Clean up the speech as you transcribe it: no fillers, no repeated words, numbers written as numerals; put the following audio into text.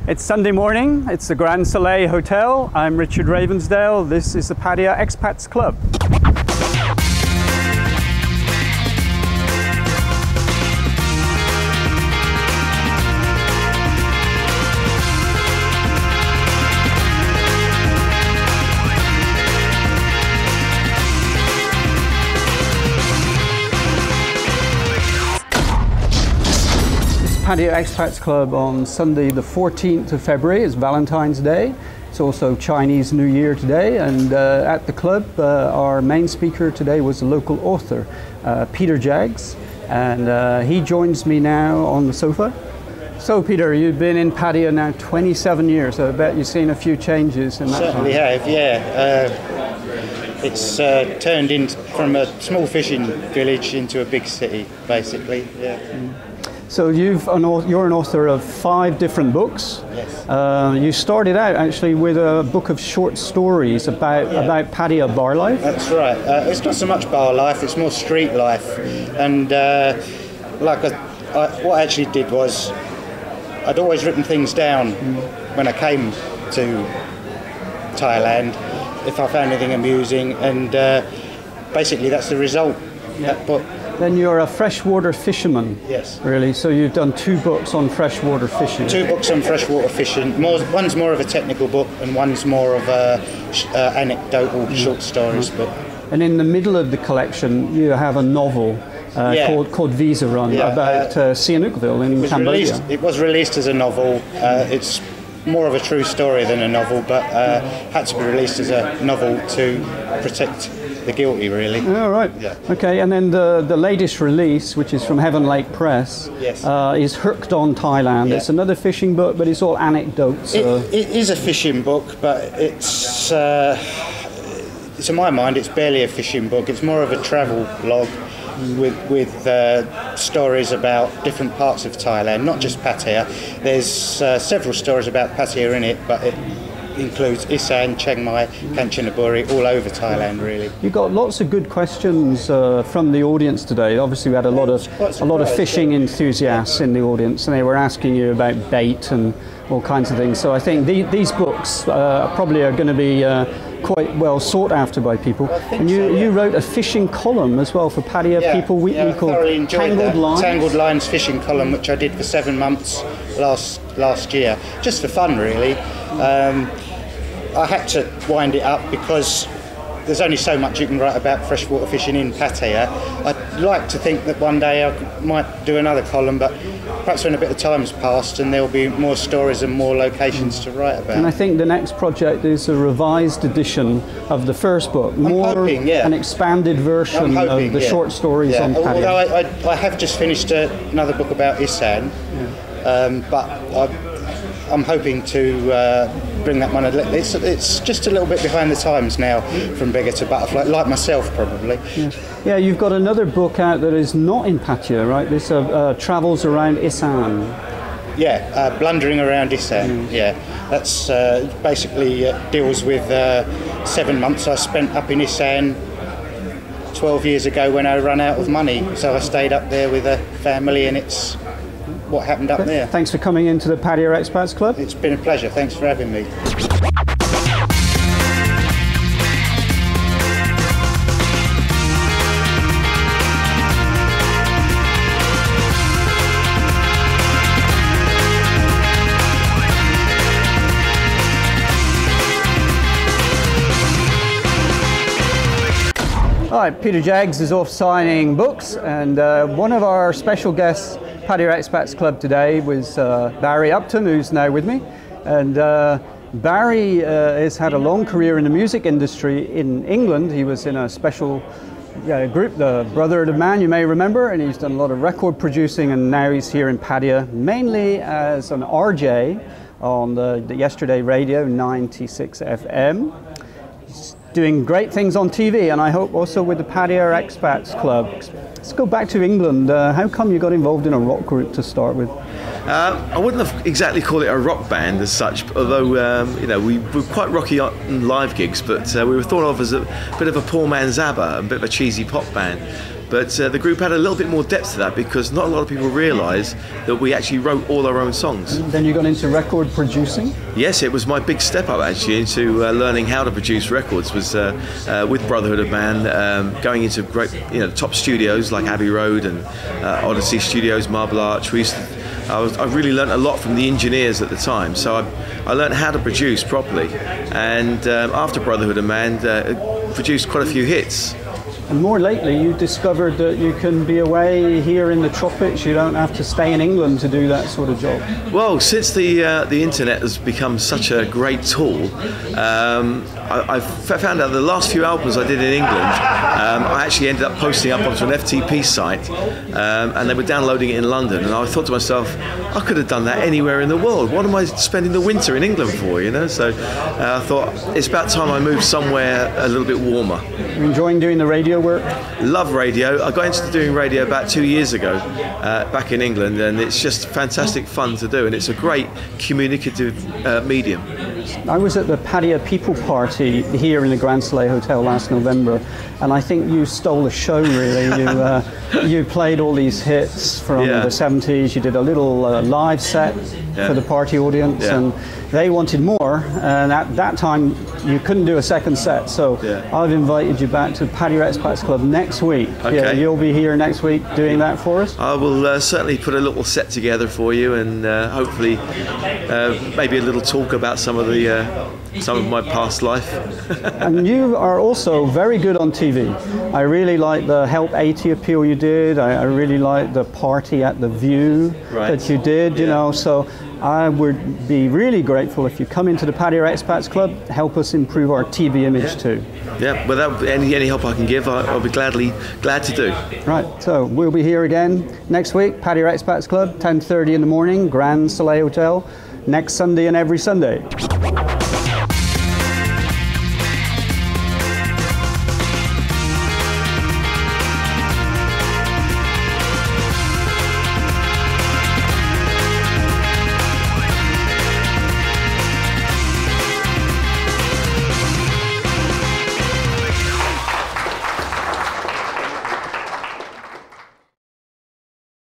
It's Sunday morning, it's the Grand Soleil Hotel. I'm Richard Ravensdale, this is the Pattaya Expats Club. Pattaya Expats Club on Sunday the 14th of February. It's Valentine's Day. It's also Chinese New Year today, and at the club our main speaker today was a local author, Peter Jaggs, and he joins me now on the sofa. So Peter, you've been in Pattaya now 27 years, so I bet you've seen a few changes in that Certainly time. have, yeah. It's turned in from a small fishing village into a big city, basically, yeah. So you're an author of 5 different books. Yes. You started out actually with a book of short stories about Pattaya bar life. That's right. It's not so much bar life, it's more street life. And what I actually did was, I'd always written things down when I came to Thailand, if I found anything amusing, and basically that's the result. That book. Then you're a freshwater fisherman. Yes. Really, so you've done 2 books on freshwater fishing. 2 books on freshwater fishing. One's more of a technical book and one's more of a anecdotal short stories book. And in the middle of the collection you have a novel called Visa Run about Sihanoukville in Cambodia. It was released as a novel. It's more of a true story than a novel, but had to be released as a novel to protect the guilty, really. Oh, right. Yeah. Okay, and then the latest release, which is from Heaven Lake Press, is Hooked on Thailand. Yeah. It's another fishing book, but it's all anecdotes. It is a fishing book, but it's to my mind, it's barely a fishing book. It's more of a travel log with stories about different parts of Thailand, not just Pattaya. There's several stories about Pattaya in it, but it includes Isan, Chiang Mai, Kanchanaburi, all over Thailand, really. You got lots of good questions from the audience today. Obviously, we had a lot of fishing enthusiasts in the audience, and they were asking you about bait and all kinds of things. So I think these books probably are going to be quite well sought after by people. And you wrote a fishing column as well for Pattaya People Weekly called Tangled Lines. Tangled Lines fishing column, which I did for 7 months last year, just for fun, really. I had to wind it up because there's only so much you can write about freshwater fishing in Pattaya. I'd like to think that one day I might do another column, but perhaps when a bit of time's passed and there'll be more stories and more locations to write about. And I think the next project is a revised edition of the first book, an expanded version of the short stories on Pattaya. Although I have just finished another book about Isan, but I'm hoping to bring that one. It's just a little bit behind the times now, from beggar to butterfly, like myself probably. Yeah, you've got another book out that is not in Pattaya, right? This travels around Isan. Yeah, blundering around Isan. Yeah, that's basically deals with 7 months I spent up in Isan 12 years ago when I ran out of money. So I stayed up there with a family, and it's what happened up there. Thanks for coming into the Pattaya Expats Club. It's been a pleasure. Thanks for having me. All right, Peter Jaggs is off signing books, and one of our special guests, Pattaya Expats Club today, was Barry Upton, who's now with me. And Barry has had a long career in the music industry in England. He was in a special group, the Brother of the Man, you may remember, and he's done a lot of record producing, and now he's here in Pattaya, mainly as an RJ on the Yesterday Radio 96 FM. Doing great things on TV, and I hope also with the Pattaya Expats Club. Let's go back to England. How come you got involved in a rock group to start with? I wouldn't have exactly called it a rock band as such, although we were quite rocky on live gigs, but we were thought of as a bit of a poor man's ABBA, a bit of a cheesy pop band. But the group had a little bit more depth to that because not a lot of people realise that we actually wrote all our own songs. Then you got into record producing? Yes, it was my big step up actually into learning how to produce records. Was with Brotherhood of Man, going into great, top studios like Abbey Road and Odyssey Studios, Marble Arch. I really learnt a lot from the engineers at the time, so I learnt how to produce properly, and after Brotherhood of Man, produced quite a few hits. And more lately, you discovered that you can be away here in the tropics. You don't have to stay in England to do that sort of job. Well, since the internet has become such a great tool, I found out the last few albums I did in England, I actually ended up posting up onto an FTP site, and they were downloading it in London. And I thought to myself, I could have done that anywhere in the world. What am I spending the winter in England for? So I thought it's about time I moved somewhere a little bit warmer. You're enjoying doing the radio work? Love radio. I got into doing radio about 2 years ago back in England, and it's just fantastic fun to do, and it's a great communicative medium. I was at the Pattaya People Party here in the Grand Soleil Hotel last November, and I think you stole the show really. You played all these hits from the 70s, you did a little live set for the party audience, and they wanted more, and at that time you couldn't do a second set, so I've invited you back to Pattaya Expats Club next week. Okay. Yeah, you'll be here next week doing that for us? I will certainly put a little set together for you, and hopefully maybe a little talk about some of my past life. And you are also very good on TV. I really like the Help 80 appeal you did. I really like the party at the View that you did, so I would be really grateful if you come into the Pattaya Expats Club, help us improve our TV image too. Yeah, without any help I can give, I'll be glad to do. Right, so we'll be here again next week, Pattaya Expats Club, 10:30 in the morning, Grand Soleil Hotel, next Sunday and every Sunday.